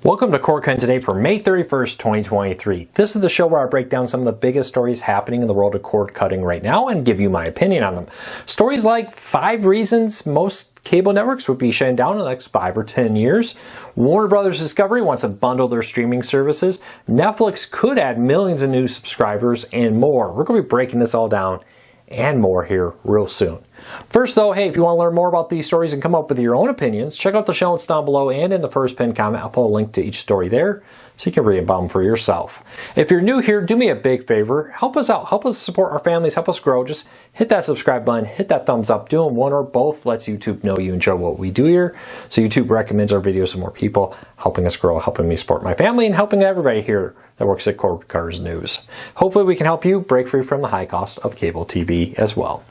Welcome to Cord Cutting Today for May 31st, 2023. This is the show where I break down some of the biggest stories happening in the world of cord cutting right now and give you my opinion on them. Stories like 5 reasons most cable networks would be shutting down in the next 5 or 10 years. Warner Brothers Discovery wants to bundle their streaming services. Netflix could add millions of new subscribers and more. We're going to be breaking this all down and more here real soon. First though, hey, if you want to learn more about these stories and come up with your own opinions, check out the show notes down below, and in the first pinned comment I'll put a link to each story there so you can read about them for yourself. If you're new here, do me a big favor, help us out, help us support our families, help us grow. Just hit that subscribe button, hit that thumbs up. Doing one or both lets YouTube know you enjoy what we do here, so YouTube recommends our videos to more people, helping us grow, helping me support my family, and helping everybody here that works at Cord Cutters News. Hopefully we can help you break free from the high cost of cable TV as well.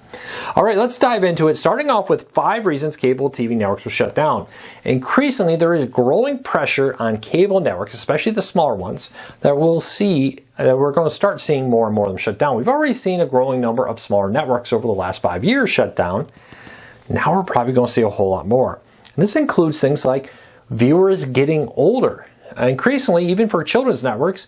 All right, let's dive into it, starting off with 5 reasons cable TV networks will shut down. Increasingly, there is growing pressure on cable networks, especially the smaller ones, that we're going to start seeing more and more of them shut down. We've already seen a growing number of smaller networks over the last 5 years shut down. Now we're probably going to see a whole lot more. And this includes things like viewers getting older. Increasingly, even for children's networks,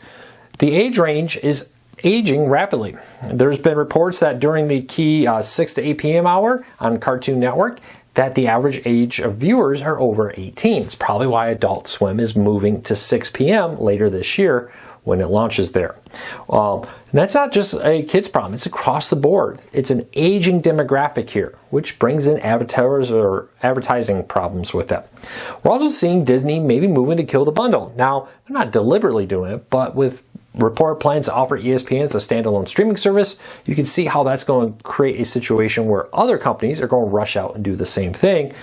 the age range is aging rapidly. There's been reports that during the key 6 to 8 p.m. hour on Cartoon Network that the average age of viewers are over 18. It's probably why Adult Swim is moving to 6 p.m. later this year when it launches there. And that's not just a kids problem, it's across the board. It's an aging demographic here, which brings in advertisers or advertising problems with it. We're also seeing Disney maybe moving to kill the bundle. Now, they're not deliberately doing it, but with report plans to offer ESPN as a standalone streaming service, you can see how that's going to create a situation where other companies are going to rush out and do the same thing.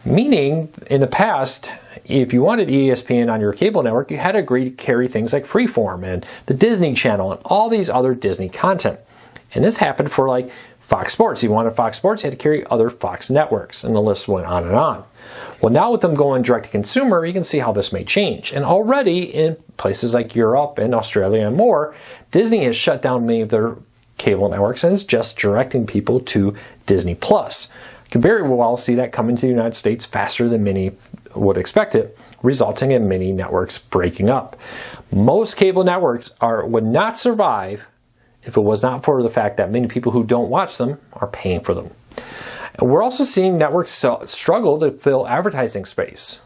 Meaning, in the past, if you wanted ESPN on your cable network, you had to agree to carry things like Freeform and the Disney Channel and all these other Disney content. And this happened for like Fox Sports. If you wanted Fox Sports, you had to carry other Fox networks, and the list went on and on. Well, now with them going direct to consumer, you can see how this may change. And already in places like Europe and Australia and more, Disney has shut down many of their cable networks and is just directing people to Disney Plus. You can very well see that coming to the United States faster than many would expect it, resulting in many networks breaking up. Most cable networks would not survive if it was not for the fact that many people who don't watch them are paying for them. And we're also seeing networks struggle to fill advertising space.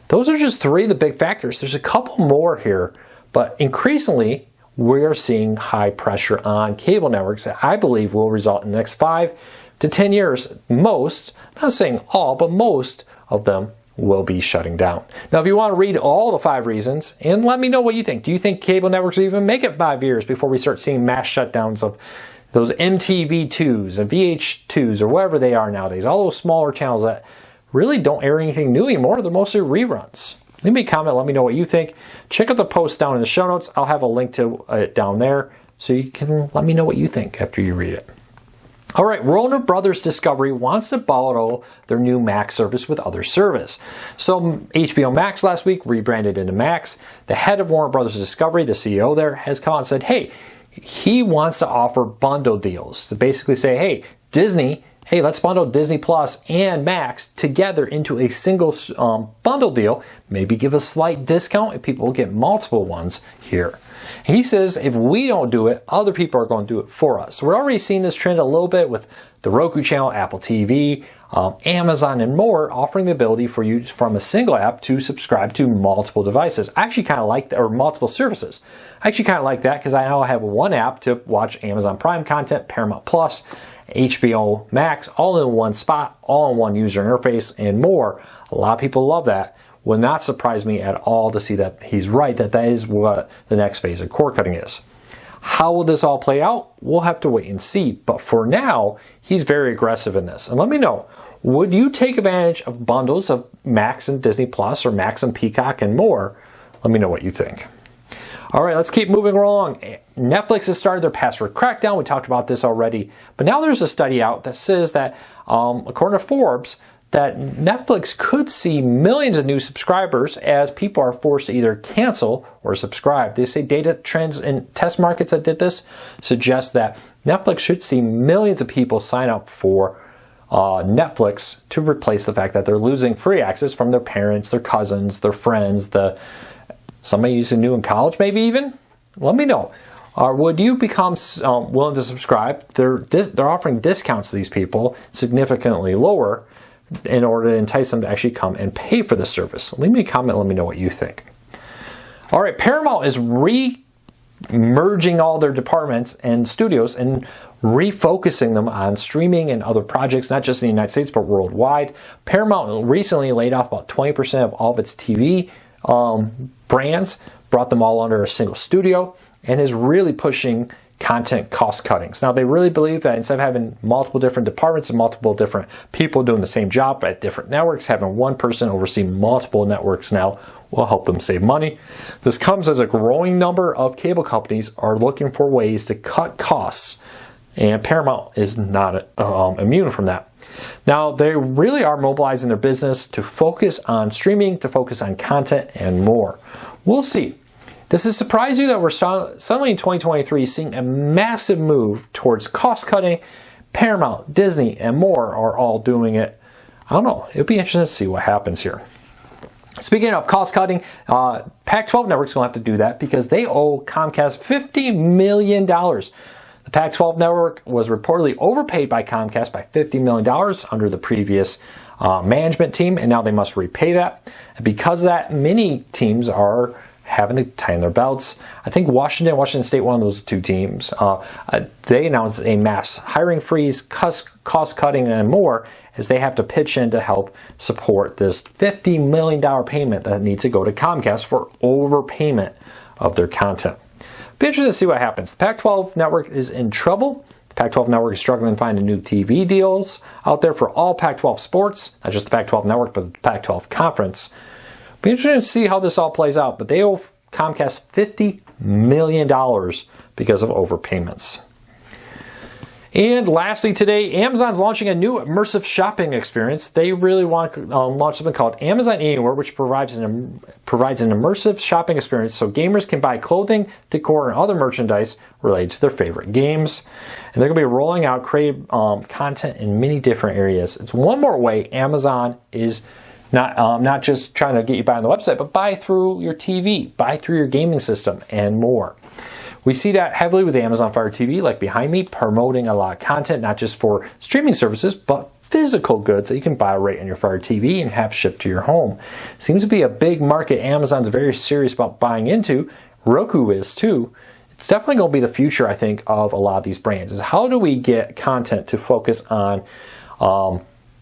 Those are just 3 of the big factors. There's a couple more here, but increasingly we are seeing high pressure on cable networks that I believe will result in the next 5 to 10 years. Most, not saying all, but most of them will be shutting down. Now, if you want to read all the 5 reasons, and let me know what you think. Do you think cable networks will even make it 5 years before we start seeing mass shutdowns of those MTV2s and VH2s or whatever they are nowadays? All those smaller channels that really don't air anything new anymore. They're mostly reruns. Leave me a comment. Let me know what you think. Check out the post down in the show notes. I'll have a link to it down there so you can let me know what you think after you read it. All right, Warner Brothers Discovery wants to bundle their new Max service with other service. So HBO Max last week rebranded into Max. The head of Warner Brothers Discovery, the CEO there, has come out and said, hey, he wants to offer bundle deals to basically say, hey, Disney, hey, let's bundle Disney Plus and Max together into a single bundle deal. Maybe give a slight discount if people will get multiple ones here. He says if we don't do it, other people are going to do it for us. So we're already seeing this trend a little bit with the Roku channel, Apple TV, Amazon, and more, offering the ability for you from a single app to subscribe to multiple devices. I actually kind of like that, or multiple services. I actually kind of like that because I now have one app to watch Amazon Prime content, Paramount Plus, HBO Max, all in one spot, all in one user interface, and more. A lot of people love that. Will not surprise me at all to see that he's right, that is what the next phase of cord cutting is. How will this all play out? We'll have to wait and see. But for now, he's very aggressive in this. And let me know, would you take advantage of bundles of Max and Disney Plus or Max and Peacock and more? Let me know what you think. All right, let's keep moving along. Netflix has started their password crackdown. We talked about this already. But now there's a study out that says that, according to Forbes, that Netflix could see millions of new subscribers as people are forced to either cancel or subscribe. They say data trends in test markets that did this suggest that Netflix should see millions of people sign up for Netflix to replace the fact that they're losing free access from their parents, their cousins, their friends, somebody using new in college maybe even? Let me know. Would you become willing to subscribe? They're offering discounts to these people significantly lower in order to entice them to actually come and pay for the service. Leave me a comment, let me know what you think. All right, Paramount is merging all their departments and studios and refocusing them on streaming and other projects, not just in the United States, but worldwide. Paramount recently laid off about 20% of all of its TV brands, brought them all under a single studio, and is really pushing content cost cuttings. Now, they really believe that instead of having multiple different departments and multiple different people doing the same job at different networks, having one person oversee multiple networks now will help them save money. This comes as a growing number of cable companies are looking for ways to cut costs, and Paramount is not immune from that. Now, they really are mobilizing their business to focus on streaming, to focus on content, and more. We'll see. Does it surprise you that we're suddenly in 2023 seeing a massive move towards cost cutting? Paramount, Disney, and more are all doing it. I don't know. It'll be interesting to see what happens here. Speaking of cost cutting, Pac12 Network is going to have to do that because they owe Comcast $50 million. The Pac12 Network was reportedly overpaid by Comcast by $50 million under the previous management team, and now they must repay that. And because of that, many teams are having to tighten their belts. I think Washington State, one of those two teams, they announced a mass hiring freeze, cost cutting, and more as they have to pitch in to help support this $50 million payment that needs to go to Comcast for overpayment of their content. Be interested to see what happens. The Pac-12 Network is in trouble. The Pac-12 Network is struggling to find new TV deals out there for all Pac-12 sports, not just the Pac-12 Network, but the Pac-12 Conference. Be interesting to see how this all plays out, but they owe Comcast $50 million because of overpayments. And lastly today, Amazon's launching a new immersive shopping experience. They really want to launch something called Amazon Anywhere, which provides an immersive shopping experience so gamers can buy clothing, decor, and other merchandise related to their favorite games. And they're going to be rolling out creative content in many different areas. It's one more way Amazon is not just trying to get you buy on the website, but buy through your TV, buy through your gaming system, and more. We see that heavily with Amazon Fire TV, like behind me, promoting a lot of content, not just for streaming services, but physical goods that you can buy right on your Fire TV and have shipped to your home. Seems to be a big market Amazon's very serious about buying into. Roku is too. It's definitely going to be the future, I think, of a lot of these brands, is how do we get content to focus on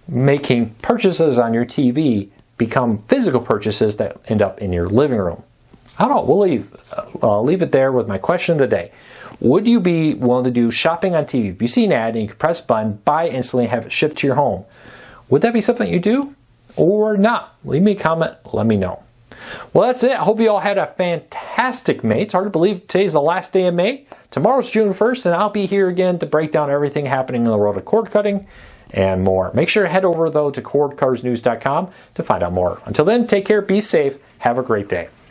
making purchases on your TV become physical purchases that end up in your living room. I don't know, we'll leave it there with my question of the day. Would you be willing to do shopping on TV? If you see an ad and you can press a button, buy it instantly, and have it shipped to your home, would that be something you do or not? Leave me a comment, let me know. Well, that's it. I hope you all had a fantastic May. It's hard to believe today's the last day of May. Tomorrow's June 1st, and I'll be here again to break down everything happening in the world of cord cutting and more. Make sure to head over, though, to cordcuttersnews.com to find out more. Until then, take care, be safe, have a great day.